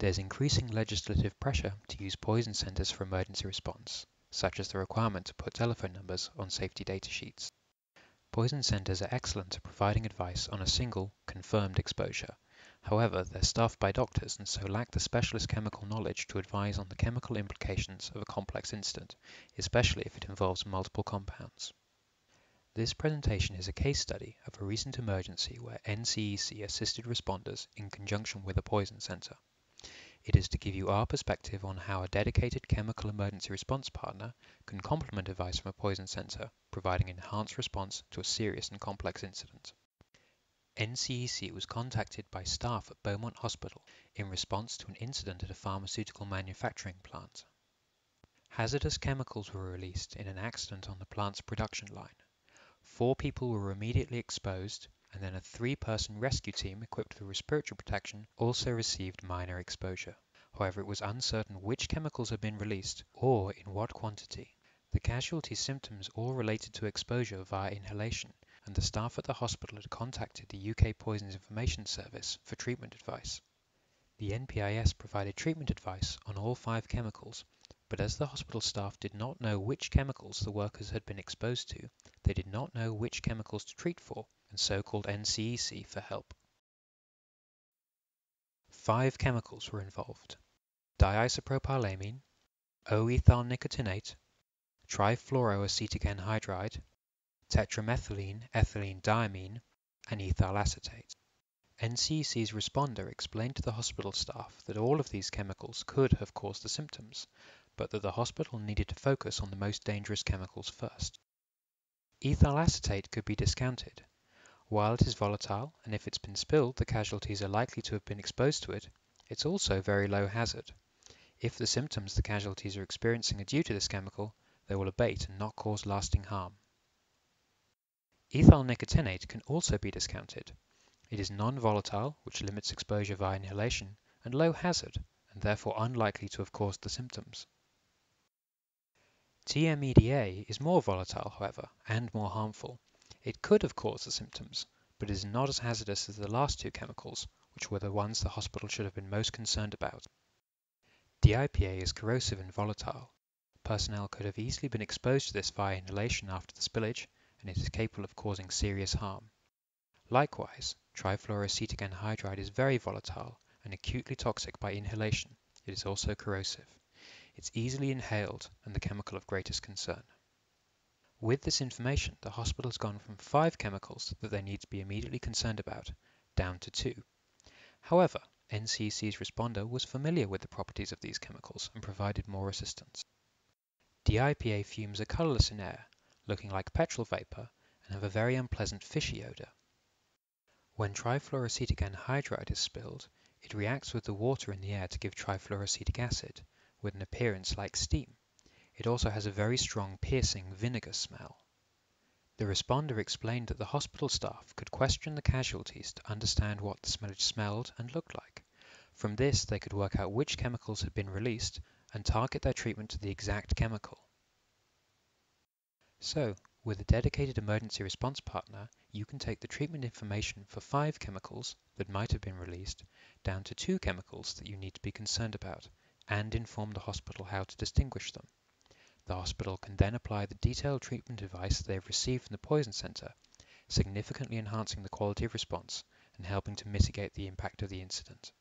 There's increasing legislative pressure to use poison centers for emergency response, such as the requirement to put telephone numbers on safety data sheets. Poison centers are excellent at providing advice on a single, confirmed exposure. However, they're staffed by doctors and so lack the specialist chemical knowledge to advise on the chemical implications of a complex incident, especially if it involves multiple compounds. This presentation is a case study of a recent emergency where NCEC assisted responders in conjunction with a poison center. It is to give you our perspective on how a dedicated chemical emergency response partner can complement advice from a poison center, providing enhanced response to a serious and complex incident. NCEC was contacted by staff at Beaumont Hospital in response to an incident at a pharmaceutical manufacturing plant. Hazardous chemicals were released in an accident on the plant's production line. 4 people were immediately exposed, and then a 3-person rescue team equipped with respiratory protection also received minor exposure. However, it was uncertain which chemicals had been released or in what quantity. The casualties' symptoms all related to exposure via inhalation, and the staff at the hospital had contacted the UK Poisons Information Service for treatment advice. The NPIS provided treatment advice on all 5 chemicals, but as the hospital staff did not know which chemicals the workers had been exposed to, they did not know which chemicals to treat for, and so called NCEC for help. 5 chemicals were involved: diisopropylamine, O-ethyl nicotinate, trifluoroacetic anhydride, tetramethylene ethylene diamine, and ethyl acetate. NCEC's responder explained to the hospital staff that all of these chemicals could have caused the symptoms, but that the hospital needed to focus on the most dangerous chemicals first. Ethyl acetate could be discounted. While it is volatile, and if it's been spilled, the casualties are likely to have been exposed to it, it's also very low hazard. If the symptoms the casualties are experiencing are due to this chemical, they will abate and not cause lasting harm. Ethyl nicotinate can also be discounted. It is non-volatile, which limits exposure via inhalation, and low hazard, and therefore unlikely to have caused the symptoms. TMEDA is more volatile, however, and more harmful. It could have caused the symptoms, but is not as hazardous as the last 2 chemicals, which were the ones the hospital should have been most concerned about. DIPA is corrosive and volatile. Personnel could have easily been exposed to this via inhalation after the spillage, and it is capable of causing serious harm. Likewise, trifluoroacetic anhydride is very volatile and acutely toxic by inhalation. It is also corrosive. It's easily inhaled and the chemical of greatest concern. With this information, the hospital has gone from 5 chemicals that they need to be immediately concerned about, down to 2. However, NCEC's responder was familiar with the properties of these chemicals and provided more assistance. DIPA fumes are colourless in air, looking like petrol vapour, and have a very unpleasant fishy odour. When trifluoroacetic anhydride is spilled, it reacts with the water in the air to give trifluoroacetic acid, with an appearance like steam. It also has a very strong piercing vinegar smell. The responder explained that the hospital staff could question the casualties to understand what the smellage smelled and looked like. From this, they could work out which chemicals had been released and target their treatment to the exact chemical. So, with a dedicated emergency response partner, you can take the treatment information for 5 chemicals that might have been released down to 2 chemicals that you need to be concerned about, and inform the hospital how to distinguish them. The hospital can then apply the detailed treatment advice they have received from the poison center, significantly enhancing the quality of response and helping to mitigate the impact of the incident.